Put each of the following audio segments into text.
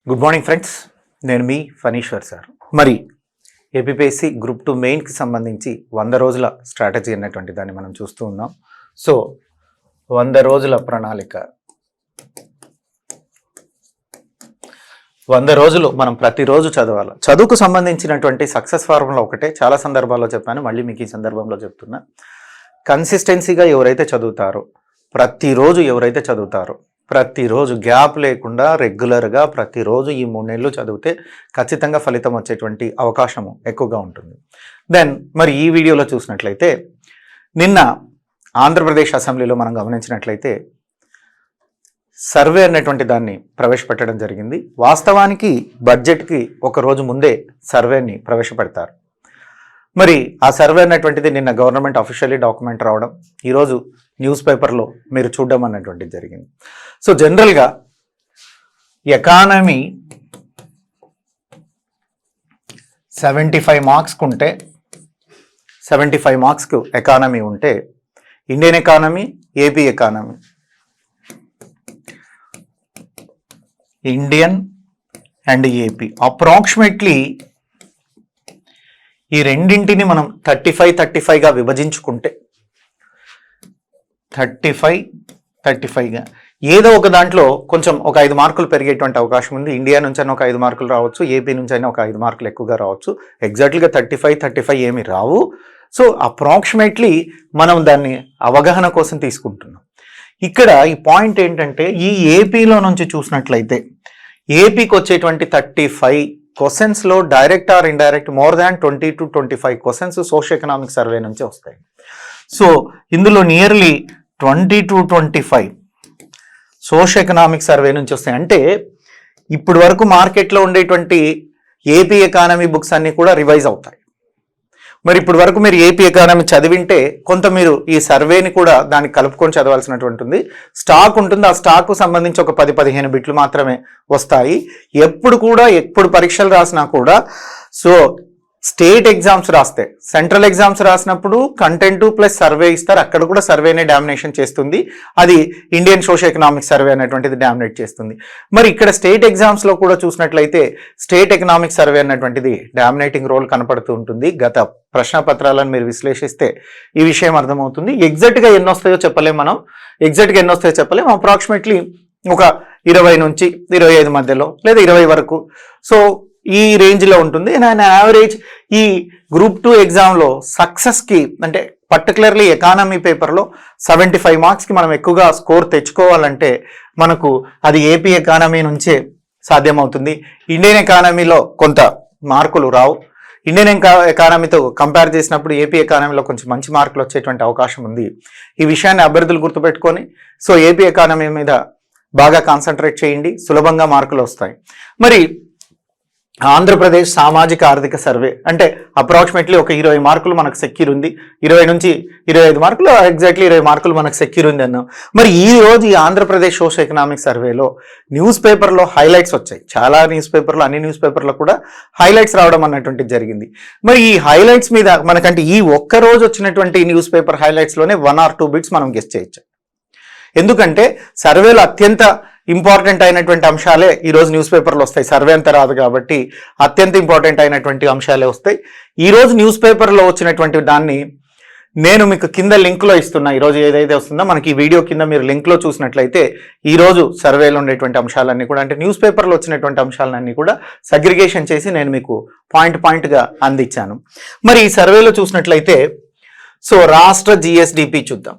Good morning friends, నేను మీ Phaneeshwar sir. మరి APPSC group 2 మెయిన్కి సంబంధించి 100 రోజుల స్ట్రాటజీ అన్నటువంటి దాన్ని మనం చూస్తూ ఉన్నాం. సో 100 రోజుల ప్రణాళిక, 100 రోజులు మనం ప్రతిరోజు చదవాలి. చదువుకు సంబంధించినటువంటి సక్సెస్ ఫార్ములా ఒకటే, చాలా సందర్భాల్లో చెప్పాను, మళ్ళీ మీకు ఈ సందర్భంలో చెప్తున్నా. కన్సిస్టెన్సీగా ఎవరైతే చదువుతారో, ప్రతిరోజు గ్యాప్ లేకుండా రెగ్యులర్గా ప్రతిరోజు ఈ 3 నెలలు చదివితే ఖచ్చితంగా ఫలితం వచ్చేటువంటి అవకాశం ఎక్కువగా ఉంటుంది. దెన్ మరి ఈ వీడియోలో చూసినట్లయితే, నిన్న ఆంధ్రప్రదేశ్ అసెంబ్లీలో మనం గమనించినట్లయితే సర్వే అన్నటువంటి దాన్ని ప్రవేశపెట్టడం జరిగింది. వాస్తవానికి బడ్జెట్కి ఒక రోజు ముందే సర్వేని ప్రవేశపెడతారు. మరి ఆ సర్వే అన్నటువంటిది నిన్న గవర్నమెంట్ అఫీషియల్లీ డాక్యుమెంట్ రావడం, ఈరోజు న్యూస్ పేపర్లో మీరు చూడడం అన్నటువంటిది జరిగింది. సో జనరల్గా ఎకానమీ 75 మార్క్స్కు ఉంటే, 75 మార్క్స్కు ఎకానమీ ఉంటే, Indian economy, AP economy, Indian and AP approximately ఈ రెండింటిని మనం 35-35గా విభజించుకుంటే, 35-35గా ఏదో ఒక దాంట్లో కొంచెం ఒక 5 మార్కులు పెరిగేటువంటి అవకాశం ఉంది. ఇండియా నుంచి అయినా ఒక 5 మార్కులు రావచ్చు, ఏపీ నుంచి అయినా ఒక 5 మార్కులు ఎక్కువగా రావచ్చు. ఎగ్జాక్ట్లీగా 35-35 ఏమి రావు. సో అప్రాక్సిమేట్లీ మనం దాన్ని అవగాహన కోసం తీసుకుంటున్నాం. ఇక్కడ ఈ పాయింట్ ఏంటంటే, ఈ ఏపీలో నుంచి చూసినట్లయితే ఏపీకి వచ్చేటువంటి 35 క్వశ్చన్స్లో direct or indirect more than 20 to 25 questions social economic survey నుంచి వస్తాయి. సో ఇందులో nearly 20 to 25 social economic survey నుంచి వస్తాయి. అంటే ఇప్పటి వరకు మార్కెట్లో ఉండేటువంటి ఏపీ ఎకానమీ బుక్స్ అన్నీ కూడా రివైజ్ అవుతాయి. మరి ఇప్పటి వరకు మీరు ఏపీ ఎకానమీ చదివింటే కొంత మీరు ఈ సర్వేని కూడా దానికి కలుపుకొని చదవాల్సినటువంటి ఉంది. స్టాక్ ఉంటుంది, ఆ స్టాక్కు సంబంధించి ఒక 10-15 బిట్లు మాత్రమే వస్తాయి. ఎప్పుడు పరీక్షలు రాసినా కూడా, సో స్టేట్ ఎగ్జామ్స్ రాస్తే, సెంట్రల్ ఎగ్జామ్స్ రాసినప్పుడు కంటెంట్ ప్లస్ సర్వే ఇస్తారు. అక్కడ కూడా సర్వేనే డామినేషన్ చేస్తుంది. అది ఇండియన్ సోషల్ ఎకనామిక్ సర్వే అనేటువంటిది డామినేట్ చేస్తుంది. మరి ఇక్కడ స్టేట్ ఎగ్జామ్స్లో కూడా చూసినట్లయితే స్టేట్ ఎకనామిక్ సర్వే అన్నటువంటిది డామినేటింగ్ రోల్ కనపడుతూ ఉంటుంది. గత ప్రశ్నపత్రాలను మీరు విశ్లేషిస్తే ఈ విషయం అర్థమవుతుంది. ఎగ్జాక్ట్గా ఎన్ని వస్తాయో చెప్పలేము. అప్రాక్సిమేట్లీ ఒక 20 నుంచి 25 మధ్యలో లేదా 20 వరకు, సో ఈ రేంజ్లో ఉంటుంది. అండ్ యావరేజ్ ఈ గ్రూప్ 2 ఎగ్జామ్లో సక్సెస్కి అంటే పర్టికులర్లీ ఎకానమీ పేపర్లో 75 మార్క్స్కి మనం ఎక్కువగా స్కోర్ తెచ్చుకోవాలంటే మనకు అది ఏపీ ఎకానమీ నుంచే సాధ్యమవుతుంది. ఇండియన్ ఎకానమీలో కొంత మార్కులు రావు. ఇండియన్ ఎకానమీతో కంపేర్ చేసినప్పుడు ఏపీ ఎకానమీలో కొంచెం మంచి మార్కులు వచ్చేటువంటి అవకాశం ఉంది. ఈ విషయాన్ని అభ్యర్థులు గుర్తుపెట్టుకొని సో ఏపీ ఎకానమీ మీద బాగా కాన్సన్ట్రేట్ చేయండి, సులభంగా మార్కులు వస్తాయి. మరి ఆంధ్రప్రదేశ్ సామాజిక ఆర్థిక సర్వే అంటే అప్రాక్సిమేట్లీ ఒక 20 మార్కులు మనకు సెక్యూర్ ఉంది. 20 నుంచి 25 మార్కులు, ఎగ్జాక్ట్లీ 20 మార్కులు మనకు సెక్యూర్ ఉంది అన్నాం. మరి ఈ రోజు ఈ ఆంధ్రప్రదేశ్ సోషల్ ఎకనామిక్ సర్వేలో న్యూస్ పేపర్లో హైలైట్స్ వచ్చాయి. చాలా న్యూస్ పేపర్లో, అన్ని న్యూస్ పేపర్లో కూడా హైలైట్స్ రావడం అన్నటువంటిది జరిగింది. మరి ఈ హైలైట్స్ మీద మనకంటే ఈ ఒక్క రోజు వచ్చినటువంటి న్యూస్ పేపర్ హైలైట్స్లోనే 1 or 2 బిట్స్ మనం గెస్ చేయొచ్చు. ఎందుకంటే సర్వేలో అత్యంత ఇంపార్టెంట్ అయినటువంటి అంశాలే ఈరోజు న్యూస్ పేపర్లో వస్తాయి. సర్వే అంతా రాదు కాబట్టి అత్యంత ఇంపార్టెంట్ అయినటువంటి అంశాలే వస్తాయి. ఈరోజు న్యూస్ పేపర్లో వచ్చినటువంటి దాన్ని నేను మీకు కింద లింక్లో ఇస్తున్నా. ఈరోజు ఏదైతే వస్తుందో మనకి ఈ వీడియో కింద మీరు లింక్లో చూసినట్లయితే ఈరోజు సర్వేలో ఉండేటువంటి అంశాలన్నీ కూడా, అంటే న్యూస్ పేపర్లో వచ్చినటువంటి అంశాలన్నీ కూడా సగ్రిగేషన్ చేసి నేను మీకు పాయింట్గా అందించాను. మరి ఈ సర్వేలో చూసినట్లయితే సో రాష్ట్ర జిఎస్డిపి చూద్దాం.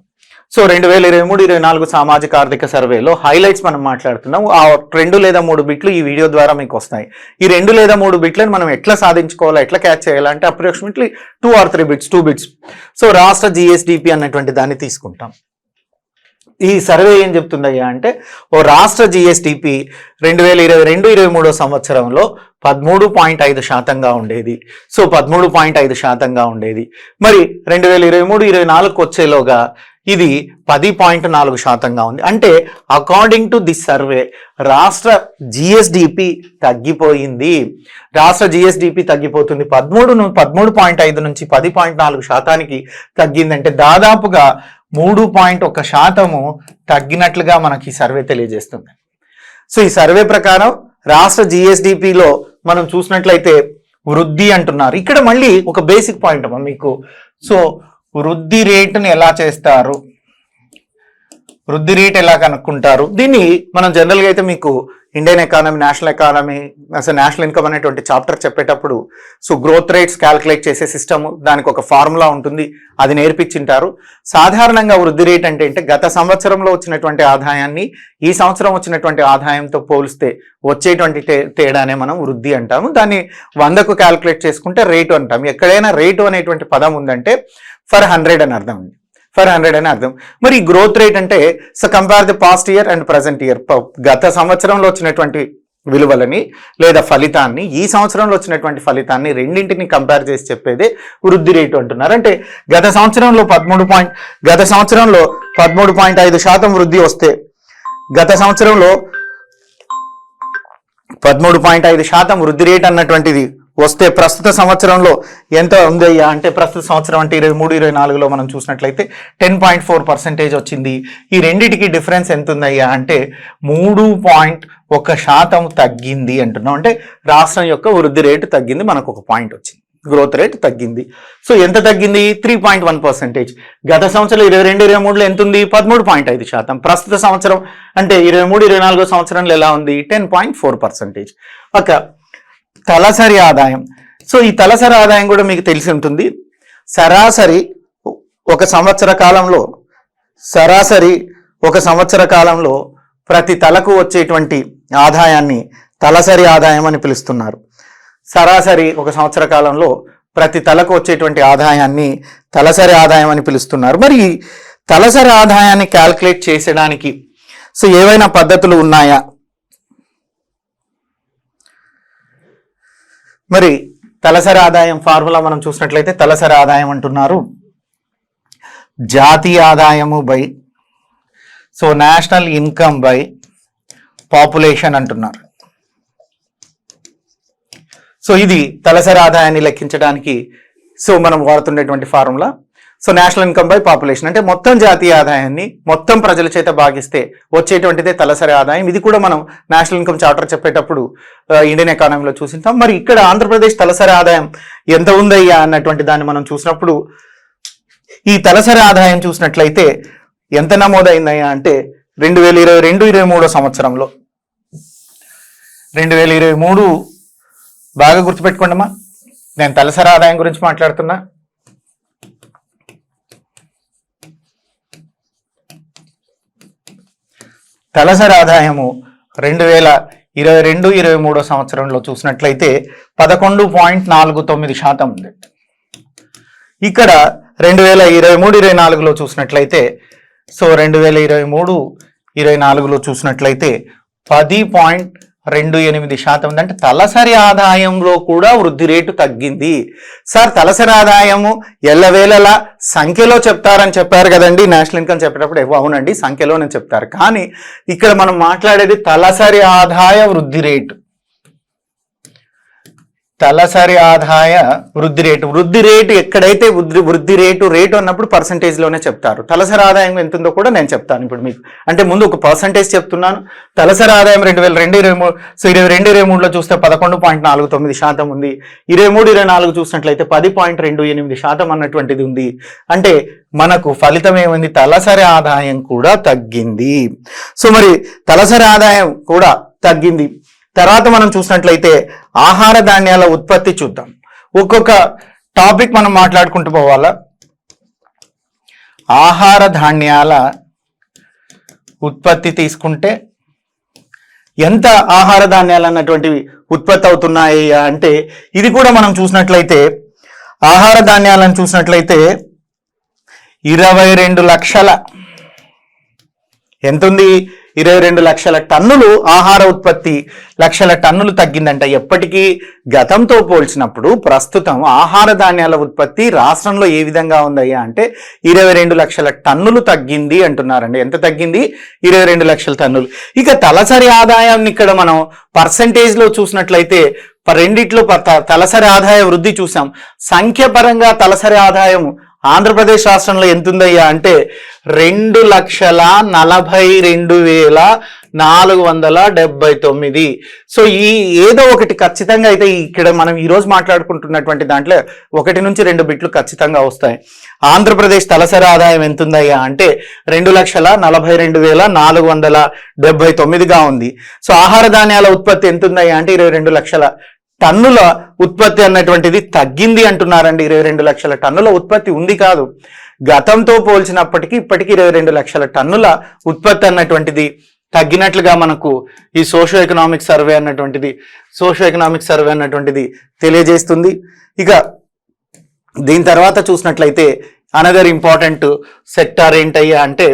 సో 2023-24 సామాజిక ఆర్థిక సర్వేలో హైలైట్స్ మనం మాట్లాడుతున్నాం. ఆ 2 లేదా 3 బిట్లు ఈ వీడియో ద్వారా మీకు వస్తాయి. ఈ 2 లేదా 3 బిట్లను మనం ఎట్లా సాధించుకోవాలా, ఎట్లా క్యాచ్ చేయాలంటే approximately 2 or 3 bits, 2 bits. So రాష్ట్ర జిఎస్డిపి అన్నటువంటి దాన్ని తీసుకుంటాం. ఈ సర్వే ఏం చెప్తుందయ్యా అంటే, ఓ రాష్ట్ర జిఎస్డిపి 2022-23 సంవత్సరంలో 13.5% ఉండేది. సో 13.5% ఉండేది. మరి 2023-24 వచ్చేలోగా ఇది 10.4% ఉంది. అంటే అకార్డింగ్ టు దిస్ సర్వే రాష్ట్ర జిఎస్డిపి తగ్గిపోయింది. రాష్ట్ర జిఎస్డిపి తగ్గిపోతుంది. 13.5 నుంచి 10.4% తగ్గిందంటే దాదాపుగా 3.1% తగ్గినట్లుగా మనకి సర్వే తెలియజేస్తుంది. సో ఈ సర్వే ప్రకారం రాష్ట్ర జిఎస్డిపిలో మనం చూసినట్లయితే వృద్ధి అంటున్నారు. ఇక్కడ మళ్ళీ ఒక బేసిక్ పాయింట్ అమ్మా మీకు. సో వృద్ధి రేటుని ఎలా చేస్తారు, వృద్ధి రేట్ ఎలా కనుక్కుంటారు, దీన్ని మనం జనరల్గా అయితే మీకు ఇండియన్ ఎకానమీ, నేషనల్ ఎకానమీ, అసలు నేషనల్ ఇన్కమ్ అనేటువంటి చాప్టర్ చెప్పేటప్పుడు సో గ్రోత్ రేట్స్ క్యాల్కులేట్ చేసే సిస్టమ్, దానికి ఒక ఫార్ములా ఉంటుంది, అది నేర్పించింటారు. సాధారణంగా వృద్ధి రేట్ అంటే గత సంవత్సరంలో వచ్చినటువంటి ఆదాయాన్ని ఈ సంవత్సరం వచ్చినటువంటి ఆదాయంతో పోలిస్తే వచ్చేటువంటి తేడానే మనం వృద్ధి అంటాము. దాన్ని 100కు క్యాల్కులేట్ చేసుకుంటే రేటు అంటాం. ఎక్కడైనా రేటు అనేటువంటి పదం ఉందంటే ఫర్ 100 అని అర్థం ఉంది, ఫర్ 100 అని అర్థం. మరి గ్రోత్ రేట్ అంటే so compare the past year and present year, గత సంవత్సరంలో వచ్చినటువంటి విలువలని లేదా ఫలితాన్ని ఈ సంవత్సరంలో వచ్చినటువంటి ఫలితాన్ని రెండింటిని కంపేర్ చేసి చెప్పేదే వృద్ధి రేటు అంటున్నారు. అంటే గత సంవత్సరంలో 13.5% వృద్ధి వస్తే, గత సంవత్సరంలో 13.5% వృద్ధి రేట్ అన్నటువంటిది వస్తే ప్రస్తుత సంవత్సరంలో ఎంత ఉందయ్యా అంటే ప్రస్తుత సంవత్సరం అంటే 23-24లో మనం చూసినట్లయితే 10.4% వచ్చింది. ఈ రెండిటికి డిఫరెన్స్ ఎంత ఉందయ్యా అంటే 3.1% తగ్గింది అంటున్నాం. అంటే రాష్ట్రం యొక్క వృద్ధి రేటు తగ్గింది, మనకు ఒక పాయింట్ వచ్చింది, గ్రోత్ రేట్ తగ్గింది. సో ఎంత తగ్గింది? 3.1%. గత సంవత్సరం 22-23లో ఎంత ఉంది? 13.5%. ప్రస్తుత సంవత్సరం అంటే 23-24 సంవత్సరంలో ఎలా ఉంది? 10.4%. ఒక తలసరి ఆదాయం. సో ఈ తలసరి ఆదాయం కూడా మీకు తెలిసి ఉంటుంది. సరాసరి ఒక సంవత్సర కాలంలో ప్రతి తలకు వచ్చేటువంటి ఆదాయాన్ని తలసరి ఆదాయం అని పిలుస్తున్నారు. సరాసరి ఒక సంవత్సర కాలంలో ప్రతి తలకు వచ్చేటువంటి ఆదాయాన్ని తలసరి ఆదాయం అని పిలుస్తున్నారు. మరి తలసరి ఆదాయాన్ని క్యాల్కులేట్ చేసడానికి సో ఏవైనా పద్ధతులు ఉన్నాయా? మరి తలసరి ఆదాయం ఫార్ములా మనం చూసినట్లయితే తలసరి ఆదాయం అంటున్నారు జాతీయ ఆదాయము by so national income by population అంటున్నారు. సో ఇది తలసరి ఆదాయాన్ని లెక్కించడానికి సో మనం వాడుతున్నటువంటి formula. So national income by population అంటే మొత్తం జాతీయ ఆదాయాన్ని మొత్తం ప్రజల చేత భాగిస్తే వచ్చేటువంటిదే తలసరి ఆదాయం. ఇది కూడా మనం నేషనల్ ఇన్కమ్ చార్టర్ చెప్పేటప్పుడు ఇండియన్ ఎకానమీలో చూసింటాం. మరి ఇక్కడ ఆంధ్రప్రదేశ్ తలసరి ఆదాయం ఎంత ఉందయ్యా అన్నటువంటి దాన్ని మనం చూసినప్పుడు ఈ తలసరి ఆదాయం చూసినట్లయితే ఎంత నమోదైందయ్యా అంటే 2022-23 సంవత్సరంలో 2023 బాగా గుర్తుపెట్టుకోండమ్మా, నేను తలసరి ఆదాయం గురించి మాట్లాడుతున్నా. తలసరి ఆదాయము 2022-23 సంవత్సరంలో చూసినట్లయితే 11.49% ఉంది. ఇక్కడ 2023-24లో చూసినట్లయితే సో 2023-24లో చూసినట్లయితే 10.28% ఉంది. అంటే తలసరి ఆదాయంలో కూడా వృద్ధి రేటు తగ్గింది. సార్ తలసరి ఆదాయము ఎల్లవేళలా సంఖ్యలో చెప్తారని చెప్పారు కదండి నేషనల్ ఇన్కమ్ చెప్పేటప్పుడు. అవునండి, సంఖ్యలోనే చెప్తారు. కానీ ఇక్కడ మనం మాట్లాడేది తలసరి ఆదాయ వృద్ధి రేటు. తలసరి ఆదాయ వృద్ధి రేటు. వృద్ధి రేటు ఎక్కడైతే వృద్ధి రేటు అన్నప్పుడు పర్సంటేజ్లోనే చెప్తారు. తలసరి ఆదాయం ఎంత ఉందో కూడా నేను చెప్తాను ఇప్పుడు మీకు. అంటే ముందు ఒక పర్సంటేజ్ చెప్తున్నాను. తలసరి ఆదాయం 2022-23 సో 2022-23లో చూస్తే 11.49% ఉంది. 23-24 చూసినట్లయితే 10.28% అన్నటువంటిది ఉంది. అంటే మనకు ఫలితం ఏమైంది? తలసరి ఆదాయం కూడా తగ్గింది. సో మరి తలసరి ఆదాయం కూడా తగ్గింది. తర్వాత మనం చూసినట్లయితే ఆహార ధాన్యాల ఉత్పత్తి చూద్దాం. ఒక్కొక్క టాపిక్ మనం మాట్లాడుకుంటూ పోవాలా. ఆహార ధాన్యాల ఉత్పత్తి తీసుకుంటే ఎంత ఆహార ధాన్యాలు అన్నటువంటివి ఉత్పత్తి అవుతున్నాయి అంటే ఇది కూడా మనం చూసినట్లయితే ఆహార ధాన్యాలను చూసినట్లయితే 22 లక్షల ఎంత ఉంది? 22 లక్షల టన్నులు ఆహార ఉత్పత్తి లక్షల టన్నులు తగ్గిందంట. ఎప్పటికీ గతంతో పోల్చినప్పుడు ప్రస్తుతం ఆహార ధాన్యాల ఉత్పత్తి రాష్ట్రంలో ఏ విధంగా ఉందయ్యా అంటే 22 లక్షల టన్నులు తగ్గింది అంటున్నారండి. ఎంత తగ్గింది? 22 లక్షల టన్నులు. ఇక తలసరి ఆదాయాన్ని ఇక్కడ మనం పర్సంటేజ్లో చూసినట్లయితే రెండిట్లో తలసరి ఆదాయ వృద్ధి చూసాం. సంఖ్యపరంగా తలసరి ఆదాయం ఆంధ్రప్రదేశ్ రాష్ట్రంలో ఎంత ఉందయ్యా అంటే 2,42,479. సో ఈ ఏదో ఒకటి ఖచ్చితంగా అయితే ఇక్కడ మనం ఈరోజు మాట్లాడుకుంటున్నటువంటి దాంట్లో 1 నుంచి 2 బిట్లు ఖచ్చితంగా వస్తాయి. ఆంధ్రప్రదేశ్ తలసరి ఆదాయం ఎంత ఉందయ్యా అంటే 2,42,479గా ఉంది. సో ఆహార ధాన్యాల ఉత్పత్తి ఎంత ఉందయ్యా అంటే 22 లక్షల టన్నుల ఉత్పత్తి అన్నటువంటిది తగ్గింది అంటున్నారండి. 22 లక్షల టన్నుల ఉత్పత్తి ఉంది కాదు, గతంతో పోల్చినప్పటికీ ఇప్పటికీ 22 లక్షల టన్నుల ఉత్పత్తి అన్నటువంటిది తగ్గినట్లుగా మనకు ఈ సోషో ఎకనామిక్ సర్వే అన్నటువంటిది తెలియజేస్తుంది. ఇక దీని తర్వాత చూసినట్లయితే అనదర్ ఇంపార్టెంట్ సెక్టార్ ఏంటయ్యా అంటే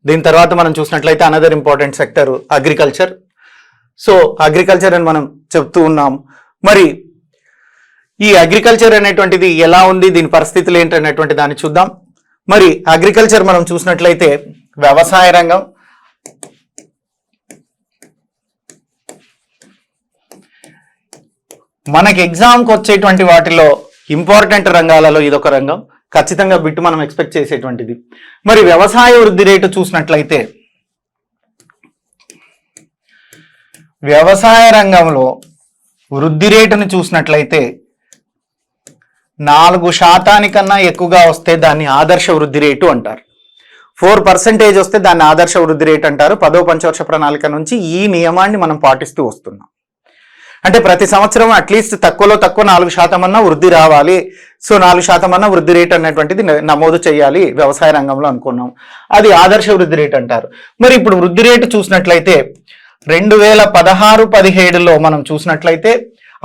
దీని తర్వాత మనం చూసినట్లయితే another important sector agriculture. So agriculture అని మనం చెప్తూ ఉన్నాం. మరి ఈ అగ్రికల్చర్ అనేటువంటిది ఎలా ఉంది, దీని పరిస్థితులు ఏంటి అనేటువంటి దాన్ని చూద్దాం. మరి అగ్రికల్చర్ మనం చూసినట్లయితే వ్యవసాయ రంగం, మనకి ఎగ్జామ్కి వచ్చేటువంటి వాటిలో ఇంపార్టెంట్ రంగాలలో ఇదొక రంగం, ఖచ్చితంగా బిట్టు మనం ఎక్స్పెక్ట్ చేసేటువంటిది. మరి వ్యవసాయ వృద్ధి రేటు చూసినట్లయితే వ్యవసాయ రంగంలో వృద్ధి రేటును చూసినట్లయితే 4% ఎక్కువగా వస్తే దాన్ని ఆదర్శ వృద్ధి రేటు అంటారు. 4% వస్తే దాన్ని ఆదర్శ వృద్ధి రేటు అంటారు. 10వ పంచవర్ష ప్రణాళిక నుంచి ఈ నియమాన్ని మనం పాటిస్తూ వస్తున్నాం. అంటే ప్రతి సంవత్సరం అట్లీస్ట్ తక్కువలో తక్కువ 4% అన్నా వృద్ధి రావాలి. సో 4% అన్నా వృద్ధి రేటు అనేటువంటిది నమోదు చేయాలి వ్యవసాయ రంగంలో అనుకున్నాం. అది ఆదర్శ వృద్ధి రేటు అంటారు. మరి ఇప్పుడు వృద్ధి రేటు చూసినట్లయితే 2016-17లో మనం చూసినట్లయితే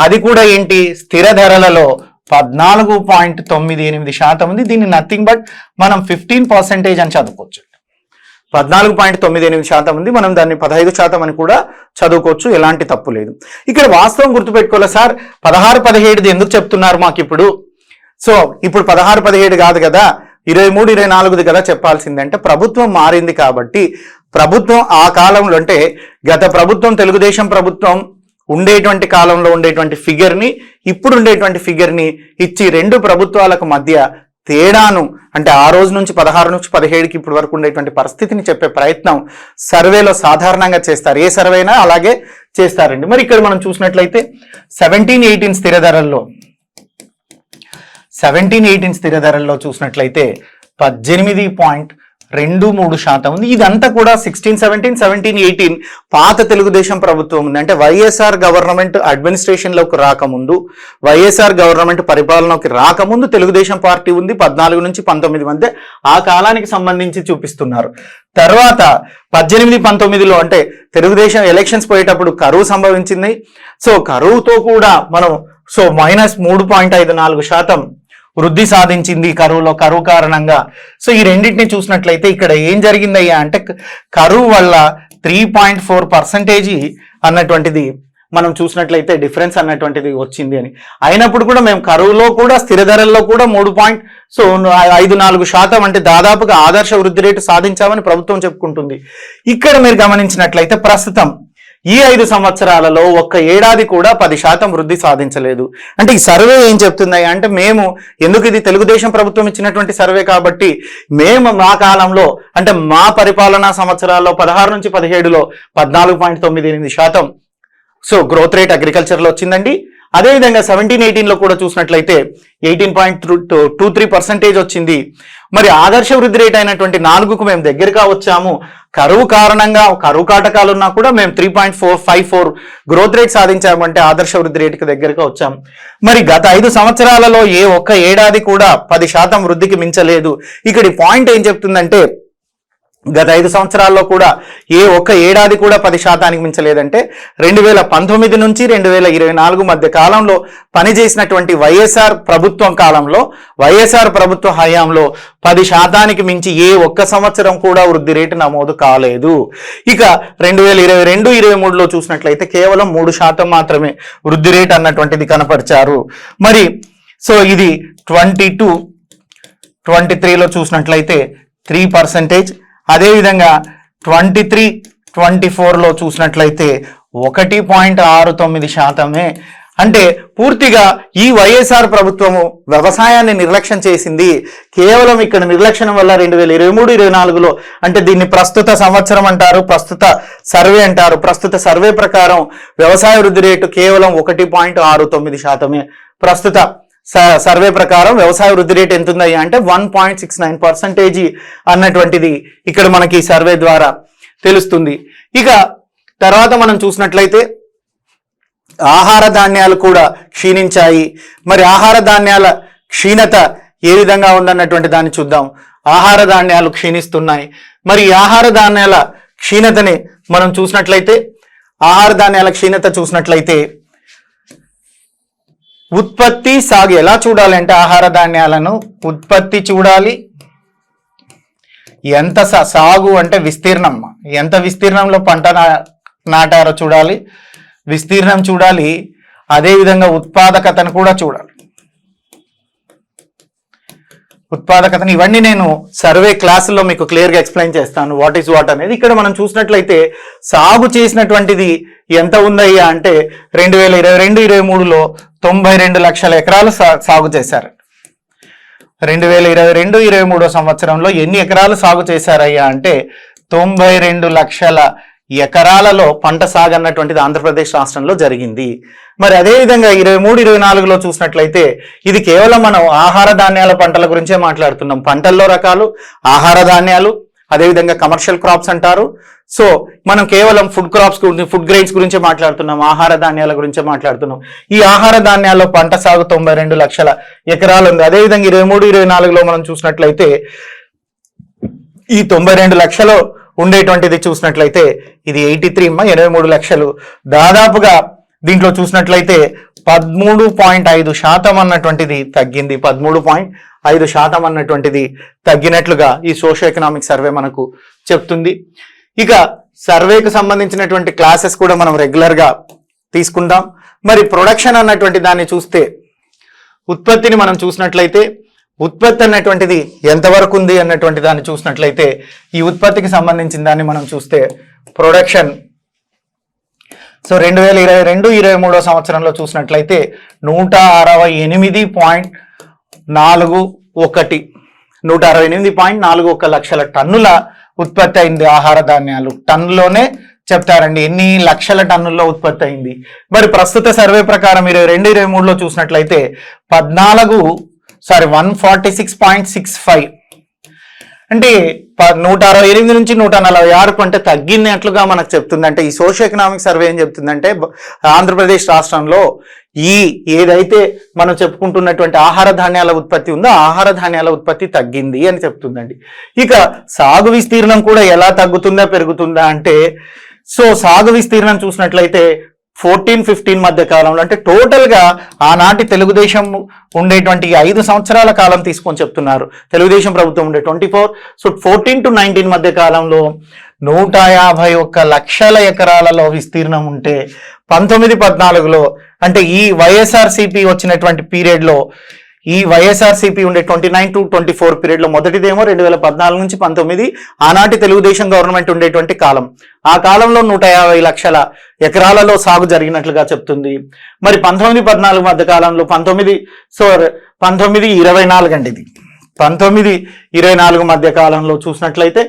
అది కూడా ఏంటి, స్థిర ధరలలో 14.98% ఉంది. దీన్ని నథింగ్ బట్ మనం 15% అని చదువుకోవచ్చు. 14.98% ఉంది, మనం దాన్ని 15% అని కూడా చదువుకోవచ్చు, ఎలాంటి తప్పు లేదు. ఇక్కడ వాస్తవం గుర్తుపెట్టుకోవాలి సార్, 16-17 ఎందుకు చెప్తున్నారు మాకు ఇప్పుడు? సో ఇప్పుడు 16-17 కాదు కదా, 23-24 కదా చెప్పాల్సిందంటే ప్రభుత్వం మారింది కాబట్టి ప్రభుత్వం ఆ కాలంలో అంటే గత ప్రభుత్వం తెలుగుదేశం ప్రభుత్వం ఉండేటువంటి కాలంలో ఉండేటువంటి ఫిగర్ని ఇప్పుడు ఉండేటువంటి ఫిగర్ని ఇచ్చి 2 ప్రభుత్వాలకు మధ్య తేడాను అంటే ఆ రోజు నుంచి 16 నుంచి 17కి ఇప్పటి వరకు ఉండేటువంటి పరిస్థితిని చెప్పే ప్రయత్నం సర్వేలో సాధారణంగా చేస్తారు. ఏ సర్వే అయినా అలాగే చేస్తారండి. మరి ఇక్కడ మనం చూసినట్లయితే 17-18 స్థిర ధరల్లో చూసినట్లయితే 18.23% ఉంది. ఇదంతా కూడా 16-17, 17-18 పాత తెలుగుదేశం ప్రభుత్వం ఉంది. అంటే వైఎస్ఆర్ గవర్నమెంట్ అడ్మినిస్ట్రేషన్లోకి రాకముందు, వైఎస్ఆర్ గవర్నమెంట్ పరిపాలనలోకి రాకముందు తెలుగుదేశం పార్టీ ఉంది. 14 నుంచి 19 మధ్య ఆ కాలానికి సంబంధించి చూపిస్తున్నారు. తర్వాత 18-19లో అంటే తెలుగుదేశం ఎలక్షన్స్ పోయేటప్పుడు కరువు సంభవించింది. సో కరువుతో కూడా మనం -3.54% వృద్ధి సాధించింది కరువు కారణంగా. సో ఈ రెండింటిని చూసినట్లయితే ఇక్కడ ఏం జరిగిందయ్యా అంటే కరువు వల్ల 3.4% అన్నటువంటిది మనం చూసినట్లయితే డిఫరెన్స్ అన్నటువంటిది వచ్చింది అని. అయినప్పుడు కూడా మేము కరువులో కూడా స్థిర ధరల్లో కూడా 3.54% అంటే దాదాపుగా ఆదర్శ వృద్ధి రేటు సాధించామని ప్రభుత్వం చెప్పుకుంటుంది. ఇక్కడ మీరు గమనించినట్లయితే ప్రస్తుతం ఈ 5 సంవత్సరాలలో ఒక్క ఏడాది కూడా 10% వృద్ధి సాధించలేదు. అంటే ఈ సర్వే ఏం చెప్తుంది అంటే మేము ఎందుకు ఇది తెలుగుదేశం ప్రభుత్వం ఇచ్చినటువంటి సర్వే కాబట్టి మేము మా కాలంలో అంటే మా పరిపాలనా సంవత్సరాల్లో 16 నుంచి 17లో 14.98% సో గ్రోత్ రేట్ అగ్రికల్చర్లో వచ్చిందండి. అదేవిధంగా 17-18లో కూడా చూసినట్లయితే 18.23% వచ్చింది. మరి ఆదర్శ వృద్ధి రేట్ అయినటువంటి 4కు మేము దగ్గరగా వచ్చాము. కరువు కారణంగా కరువు కాటకాలు ఉన్నా కూడా మేము 3.454 గ్రోత్ రేట్ సాధించామంటే ఆదర్శ వృద్ధి రేటుకి దగ్గరగా వచ్చాము. మరి గత 5 సంవత్సరాలలో ఏ ఒక్క ఏడాది కూడా 10% వృద్ధికి మించలేదు. ఇక్కడ పాయింట్ ఏం చెప్తుందంటే గత 5 సంవత్సరాల్లో కూడా ఏ ఒక్క ఏడాది కూడా 10%కి మించలేదంటే 2019 నుంచి 2024 మధ్య కాలంలో పనిచేసినటువంటి వైఎస్ఆర్ ప్రభుత్వం కాలంలో వైఎస్ఆర్ ప్రభుత్వ హయాంలో 10%కి మించి ఏ ఒక్క సంవత్సరం కూడా వృద్ధి రేటు నమోదు కాలేదు. ఇక 2022-23లో చూసినట్లయితే కేవలం 3% మాత్రమే వృద్ధి రేటు అన్నటువంటిది కనపరిచారు. మరి సో ఇది 22-23లో చూసినట్లయితే 3%, అదేవిధంగా 23-24లో చూసినట్లయితే 1.69%. అంటే పూర్తిగా ఈ వైఎస్ఆర్ ప్రభుత్వము వ్యవసాయాన్ని నిర్లక్ష్యం చేసింది. కేవలం ఇక్కడ నిర్లక్ష్యం వల్ల 2023-24లో అంటే దీన్ని ప్రస్తుత సంవత్సరం అంటారు, ప్రస్తుత సర్వే అంటారు. ప్రస్తుత సర్వే ప్రకారం వ్యవసాయ వృద్ధి రేటు కేవలం 1.69%. ప్రస్తుత సర్వే ప్రకారం వ్యవసాయ వృద్ధి రేటు ఎంత ఉందయ్యా అంటే 1.69% అన్నటువంటిది ఇక్కడ మనకి ఈ సర్వే ద్వారా తెలుస్తుంది. ఇక తర్వాత మనం చూసినట్లయితే ఆహార ధాన్యాలు కూడా క్షీణించాయి. మరి ఆహార ధాన్యాల క్షీణత ఏ విధంగా ఉందన్నటువంటి దాన్ని చూద్దాం. ఆహార ధాన్యాలు క్షీణిస్తున్నాయి. మరి ఈ ఆహార ధాన్యాల క్షీణతని మనం చూసినట్లయితే ఆహార ధాన్యాల క్షీణత చూసినట్లయితే ఉత్పత్తి సాగు ఎలా చూడాలి అంటే ఆహార ధాన్యాలను ఉత్పత్తి చూడాలి, ఎంత సాగు అంటే విస్తీర్ణం, ఎంత విస్తీర్ణంలో పంట నాటారో చూడాలి, విస్తీర్ణం చూడాలి, అదేవిధంగా ఉత్పాదకతను కూడా చూడాలి. ఉత్పాదకతను ఇవన్నీ నేను సర్వే క్లాసుల్లో మీకు క్లియర్గా ఎక్స్ప్లెయిన్ చేస్తాను వాట్ ఈస్ వాట్ అనేది. ఇక్కడ మనం చూసినట్లయితే సాగు చేసినటువంటిది ఎంత ఉందయ్యా అంటే 2022-23లో 92 లక్షల ఎకరాలు సాగు చేశారు. 2022-23 సంవత్సరంలో ఎన్ని ఎకరాలు సాగు చేశారయ్యా అంటే 92 లక్షల ఎకరాలలో పంట సాగు అన్నటువంటిది ఆంధ్రప్రదేశ్ రాష్ట్రంలో జరిగింది. మరి అదేవిధంగా 23-24లో చూసినట్లయితే ఇది కేవలం మనం ఆహార ధాన్యాల పంటల గురించే మాట్లాడుతున్నాం. పంటల్లో రకాలు, ఆహార ధాన్యాలు, అదేవిధంగా కమర్షియల్ క్రాప్స్ అంటారు. సో మనం కేవలం ఫుడ్ క్రాప్స్ గురించి, ఫుడ్ గ్రెయిన్స్ గురించే మాట్లాడుతున్నాం, ఆహార ధాన్యాల గురించే మాట్లాడుతున్నాం. ఈ ఆహార ధాన్యాల్లో పంట సాగు 92 లక్షల ఎకరాలు ఉంది. అదేవిధంగా 23-24లో మనం చూసినట్లయితే ఈ 92 లక్షలు ఉండేటువంటిది చూసినట్లయితే ఇది 83 లక్షలు. దాదాపుగా దీంట్లో చూసినట్లయితే 13.5% అన్నటువంటిది తగ్గింది. 13.5% అన్నటువంటిది తగ్గినట్లుగా ఈ సోషియో ఎకనామిక్ సర్వే మనకు చెప్తుంది. ఇక సర్వేకు సంబంధించినటువంటి క్లాసెస్ కూడా మనం రెగ్యులర్గా తీసుకుందాం. మరి ప్రొడక్షన్ అన్నటువంటి దాన్ని చూస్తే ఉత్పత్తిని మనం చూసినట్లయితే ఉత్పత్తి అన్నటువంటిది ఎంతవరకు ఉంది అన్నటువంటి దాన్ని చూసినట్లయితే ఈ ఉత్పత్తికి సంబంధించిన దాన్ని మనం చూస్తే ప్రొడక్షన్ సో 2022-23 సంవత్సరంలో చూసినట్లయితే 168.41 లక్షల టన్నుల ఉత్పత్తి అయింది. ఆహార ధాన్యాలు టన్నులోనే చెప్తారండి ఎన్ని లక్షల టన్నుల్లో ఉత్పత్తి అయింది. మరి ప్రస్తుత సర్వే ప్రకారం 2022-23లో చూసినట్లయితే 146.65 అంటే 168 నుంచి 146 అంటే తగ్గినట్లుగా మనకు చెప్తుంది. అంటే ఈ సోషియో ఎకనామిక్ సర్వే ఏం చెప్తుందంటే ఆంధ్రప్రదేశ్ రాష్ట్రంలో ఈ ఏదైతే మనం చెప్పుకుంటున్నటువంటి ఆహార ధాన్యాల ఉత్పత్తి ఉందో ఆహార ధాన్యాల ఉత్పత్తి తగ్గింది అని చెప్తుందండి. ఇక సాగు విస్తీర్ణం కూడా ఎలా తగ్గుతుందా పెరుగుతుందా అంటే సో సాగు విస్తీర్ణం చూసినట్లయితే 14-15 మధ్య కాలంలో అంటే టోటల్ గా ఆనాటి తెలుగుదేశం ఉండేటువంటి 5 సంవత్సరాల కాలం తీసుకొని చెప్తున్నారు. తెలుగుదేశం ప్రభుత్వం ఉండే 24 సో 14-19 మధ్య కాలంలో 151 లక్షల ఎకరాలలో విస్తీర్ణం ఉంటే 19-14లో అంటే ఈ వైఎస్ఆర్సీపీ వచ్చినటువంటి పీరియడ్ లో ఈ వైఎస్ఆర్సీపీ ఉండే 29-24 పీరియడ్ లో మొదటిదేమో 2014 నుంచి 19 ఆనాటి తెలుగుదేశం గవర్నమెంట్ ఉండేటువంటి కాలం. ఆ కాలంలో 150 లక్షల ఎకరాలలో సాగు జరిగినట్లుగా చెప్తుంది. మరి 19-14 మధ్య కాలంలో 19-24 అండి ఇది 19-24 మధ్య కాలంలో చూసినట్లయితే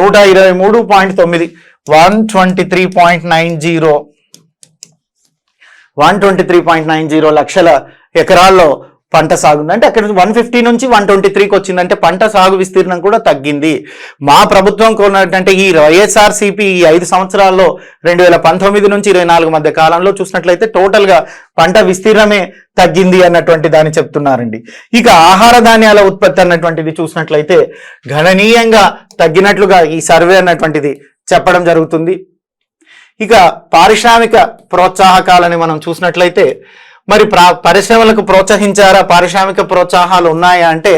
123.90 లక్షల ఎకరాల్లో పంట సాగుంది. అంటే అక్కడ 150 నుంచి 123కి వచ్చిందంటే పంట సాగు విస్తీర్ణం కూడా తగ్గింది. మా ప్రభుత్వం కొన్నట్టంటే ఈ వైఎస్ఆర్సీపీ ఈ 5 సంవత్సరాల్లో 2019 నుంచి 24 మధ్య కాలంలో చూసినట్లయితే టోటల్ గా పంట విస్తీర్ణమే తగ్గింది అన్నటువంటి దాన్ని చెప్తున్నారండి. ఇక ఆహార ధాన్యాల ఉత్పత్తి అన్నటువంటిది చూసినట్లయితే గణనీయంగా తగ్గినట్లుగా ఈ సర్వే అన్నటువంటిది చెప్పడం జరుగుతుంది. ఇక పారిశ్రామిక ప్రోత్సాహకాలని మనం చూసినట్లయితే మరి పరిశ్రమలకు ప్రోత్సహించారా, పారిశ్రామిక ప్రోత్సాహాలు ఉన్నాయా అంటే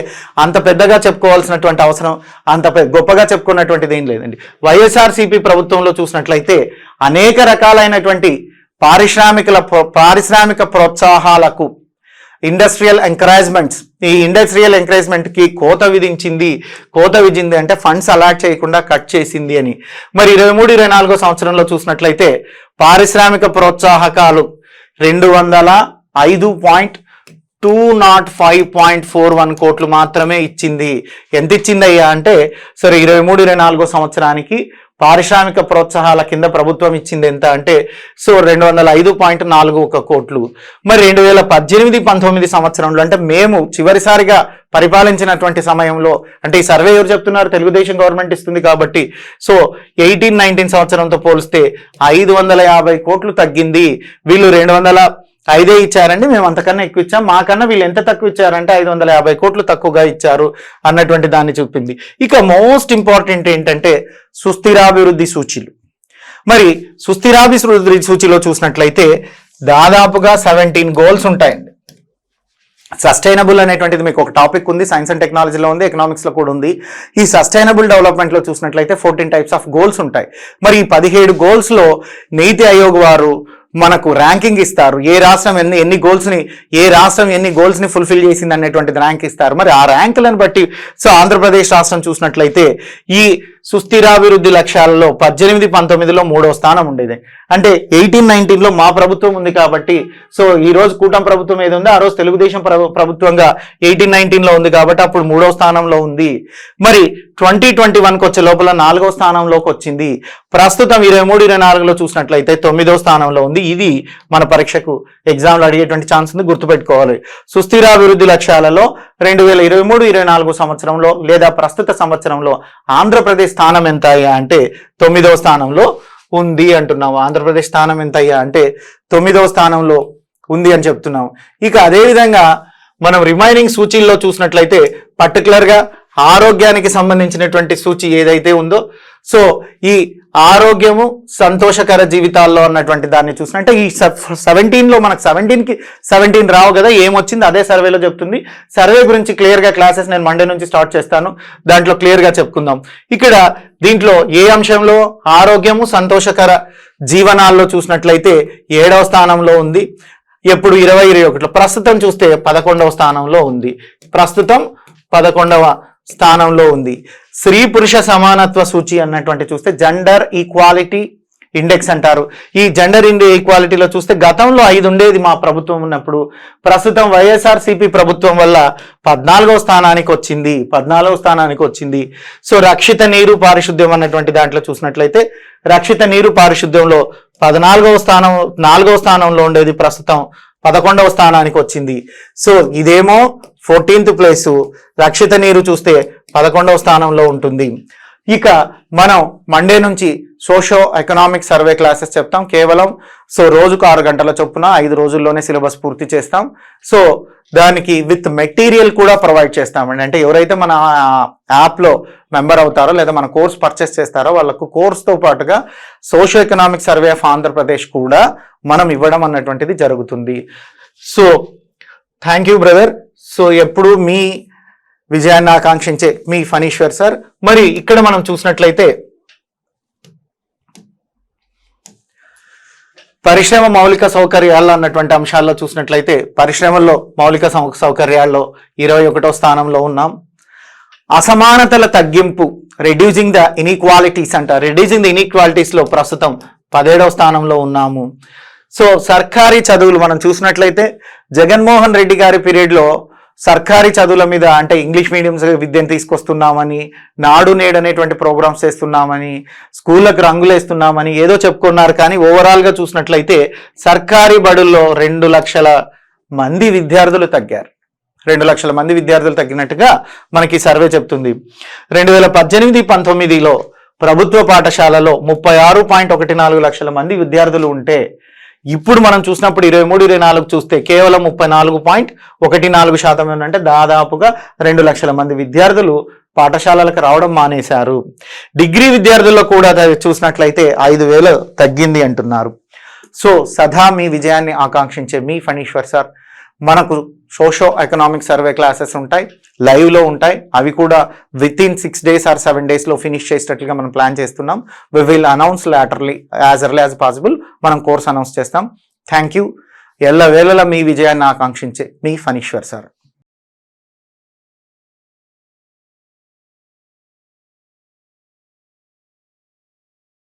అంత పెద్దగా చెప్పుకోవాల్సినటువంటి అవసరం, అంత గొప్పగా చెప్పుకున్నటువంటిది ఏం లేదండి. వైఎస్ఆర్సీపీ ప్రభుత్వంలో చూసినట్లయితే అనేక రకాలైనటువంటి పారిశ్రామిక ప్రోత్సాహాలకు ఇండస్ట్రియల్ ఎంకరేజ్మెంట్స్ ఈ ఇండస్ట్రియల్ ఎంకరేజ్మెంట్ కి కోత విధించింది అంటే ఫండ్స్ అలాట్ చేయకుండా కట్ చేసింది అని. మరి 23-24 సంవత్సరంలో చూసినట్లయితే పారిశ్రామిక ప్రోత్సాహకాలు 200 5.205.41 కోట్లు మాత్రమే ఇచ్చింది. ఎంత ఇచ్చిందయ్యా అంటే సరే 23-24 సంవత్సరానికి పారిశ్రామిక ప్రోత్సాహాల కింద ప్రభుత్వం ఇచ్చింది ఎంత అంటే 205.41 కోట్లు. మరి 2018-19 సంవత్సరంలో అంటే మేము చివరిసారిగా పరిపాలించినటువంటి సమయంలో, అంటే ఈ సర్వే ఎవరు చెప్తున్నారు, తెలుగుదేశం గవర్నమెంట్ ఇస్తుంది కాబట్టి, 18-19 సంవత్సరంతో పోలిస్తే 550 కోట్లు తగ్గింది. వీళ్ళు 205 ఇచ్చారండి, మేము అంతకన్నా ఎక్కువ ఇచ్చాం, మాకన్నా వీళ్ళు ఎంత తక్కువ ఇచ్చారంటే 550 కోట్లు తక్కువగా ఇచ్చారు అన్నటువంటి దాన్ని చూపింది. ఇక మోస్ట్ ఇంపార్టెంట్ ఏంటంటే సుస్థిరాభివృద్ధి సూచీలు. మరి సుస్థిరాభివృద్ధి సూచీలో చూసినట్లయితే దాదాపుగా 17 గోల్స్ ఉంటాయండి. సస్టైనబుల్ అనేటువంటిది మీకు ఒక టాపిక్ ఉంది, సైన్స్ అండ్ టెక్నాలజీలో ఉంది, ఎకనామిక్స్లో కూడా ఉంది. ఈ సస్టైనబుల్ డెవలప్మెంట్లో చూసినట్లయితే 14 టైప్స్ ఆఫ్ గోల్స్ ఉంటాయి. మరి ఈ 17 గోల్స్లో నీతి ఆయోగ్ వారు మనకు ర్యాంకింగ్ ఇస్తారు. ఏ రాష్ట్రం ఎన్ని గోల్స్ని ఫుల్ఫిల్ చేసింది అనేటువంటిది ర్యాంక్ ఇస్తారు. మరి ఆ ర్యాంకులను బట్టి ఆంధ్రప్రదేశ్ రాష్ట్రం చూసినట్లయితే ఈ సుస్థిరాభివృద్ధి లక్ష్యాలలో 18-19లో 3వ స్థానం ఉండేది. అంటే 18-19లో మా ప్రభుత్వం ఉంది కాబట్టి, ఈ రోజు కూటమి ప్రభుత్వం ఏది ఉందో ఆ రోజు తెలుగుదేశం ప్రభుత్వంగా 18-19లో ఉంది కాబట్టి అప్పుడు 3వ స్థానంలో ఉంది. మరి 2021కి వచ్చే లోపల 4వ స్థానంలోకి వచ్చింది. ప్రస్తుతం 23-24లో చూసినట్లయితే 9వ స్థానంలో ఉంది. ఇది మన పరీక్షకు ఎగ్జామ్లో అడిగేటువంటి ఛాన్స్ ఉంది, గుర్తుపెట్టుకోవాలి. సుస్థిరాభివృద్ధి లక్ష్యాలలో 2023-24 సంవత్సరంలో లేదా ప్రస్తుత సంవత్సరంలో ఆంధ్రప్రదేశ్ స్థానం ఎంత అయ్యా అంటే 9వ స్థానంలో ఉంది అంటున్నాము. ఆంధ్రప్రదేశ్ స్థానం ఎంత అయ్యా అంటే 9వ స్థానంలో ఉంది అని చెప్తున్నాము. ఇక అదేవిధంగా మనం రిమైనింగ్ సూచీల్లో చూసినట్లయితే పర్టికులర్గా ఆరోగ్యానికి సంబంధించినటువంటి సూచి ఏదైతే ఉందో, ఈ ఆరోగ్యము సంతోషకర జీవితాల్లో అన్నటువంటి దాన్ని చూసినట్టే ఈ 17లో మనకు 17కి 17 రావు కదా, ఏమొచ్చింది అదే సర్వేలో చెప్తుంది. సర్వే గురించి క్లియర్గా క్లాసెస్ నేను మండే నుంచి స్టార్ట్ చేస్తాను, దాంట్లో క్లియర్గా చెప్పుకుందాం. ఇక్కడ దీంట్లో ఏ అంశంలో ఆరోగ్యము సంతోషకర జీవనాల్లో చూసినట్లయితే 7వ స్థానంలో ఉంది. ఎప్పుడు 2021లో ప్రస్తుతం చూస్తే 11వ స్థానంలో ఉంది. ప్రస్తుతం 11వ స్థానంలో ఉంది. స్త్రీ పురుష సమానత్వ సూచి అన్నటువంటి చూస్తే జెండర్ ఈక్వాలిటీ ఇండెక్స్ అంటారు. ఈ జెండర్ ఈక్వాలిటీలో చూస్తే గతంలో 5 ఉండేది మా ప్రభుత్వం ఉన్నప్పుడు, ప్రస్తుతం వైఎస్ఆర్సీపీ ప్రభుత్వం వల్ల 14వ స్థానానికి వచ్చింది. రక్షిత నీరు పారిశుద్ధ్యం అన్నటువంటి దాంట్లో చూసినట్లయితే రక్షిత నీరు పారిశుద్ధ్యంలో 4వ స్థానంలో ఉండేది, ప్రస్తుతం 11వ స్థానానికి వచ్చింది. ఇదేమో 14th ప్లేసు, రక్షిత నీరు చూస్తే 11వ స్థానంలో ఉంటుంది. ఇక మనం మండే నుంచి సోషో ఎకనామిక్ సర్వే క్లాసెస్ చెప్తాం. కేవలం రోజుకు 6 గంటల చొప్పున 5 రోజుల్లోనే సిలబస్ పూర్తి చేస్తాం. దానికి విత్ మెటీరియల్ కూడా ప్రొవైడ్ చేస్తామండి. అంటే ఎవరైతే మన యాప్లో మెంబర్ అవుతారో లేదా మన కోర్స్ పర్చేస్ చేస్తారో వాళ్ళకు కోర్స్తో పాటుగా socio economic survey of Andhra Pradesh కూడా మనం ఇవ్వడం అన్నటువంటిది జరుగుతుంది. Thank you brother. ఎప్పుడు మీ విజయాన్ని ఆకాంక్షించే మీ ఫణీశ్వర్ సార్. మరి ఇక్కడ మనం చూసినట్లయితే పరిశ్రమ మౌలిక సౌకర్యాలు అన్నటువంటి అంశాల్లో చూసినట్లయితే పరిశ్రమల్లో మౌలిక సౌకర్యాల్లో 21వ స్థానంలో ఉన్నాం. అసమానతల తగ్గింపు reducing the inequalities reducing the ఇన్ఈక్వాలిటీస్లో ప్రస్తుతం 17వ స్థానంలో ఉన్నాము. సర్కారీ చదువులు మనం చూసినట్లయితే జగన్మోహన్ రెడ్డి గారి పీరియడ్లో సర్కారీ చదువుల మీద అంటే ఇంగ్లీష్ మీడియం విద్యను తీసుకొస్తున్నామని, నాడు నేడు అనేటువంటి ప్రోగ్రామ్స్ చేస్తున్నామని, స్కూళ్ళకు రంగులు వేస్తున్నామని ఏదో చెప్పుకున్నారు. కానీ ఓవరాల్గా చూసినట్లయితే సర్కారీ బడుల్లో 2 లక్షల మంది విద్యార్థులు తగ్గారు. 2 లక్షల మంది విద్యార్థులు తగ్గినట్టుగా మనకి సర్వే చెప్తుంది. 2018-19లో ప్రభుత్వ పాఠశాలలో 36.14 లక్షల మంది విద్యార్థులు ఉంటే ఇప్పుడు మనం చూసినప్పుడు 23-24 చూస్తే కేవలం 34.14% అంటే దాదాపుగా 2 లక్షల మంది విద్యార్థులు పాఠశాలలకు రావడం మానేశారు. డిగ్రీ విద్యార్థుల్లో కూడా చూసినట్లయితే 5,000 తగ్గింది అంటున్నారు. సదా మీ విజయాన్ని ఆకాంక్షించే మీ ఫణీశ్వర్ సార్. మనకు సోషో ఎకనామిక్ సర్వే క్లాసెస్ ఉంటాయి, లైవ్లో ఉంటాయి. అవి కూడా వితిన్ 6 days or 7 daysలో ఫినిష్ చేసేటట్లుగా మనం ప్లాన్ చేస్తున్నాం. We will announce later as early as possible మనం కోర్స్ అనౌన్స్ చేస్తాం. Thank you. ఎల్లవేళలా మీ విజయాన్ని ఆకాంక్షించే మీ ఫణీశ్వర్ సార్.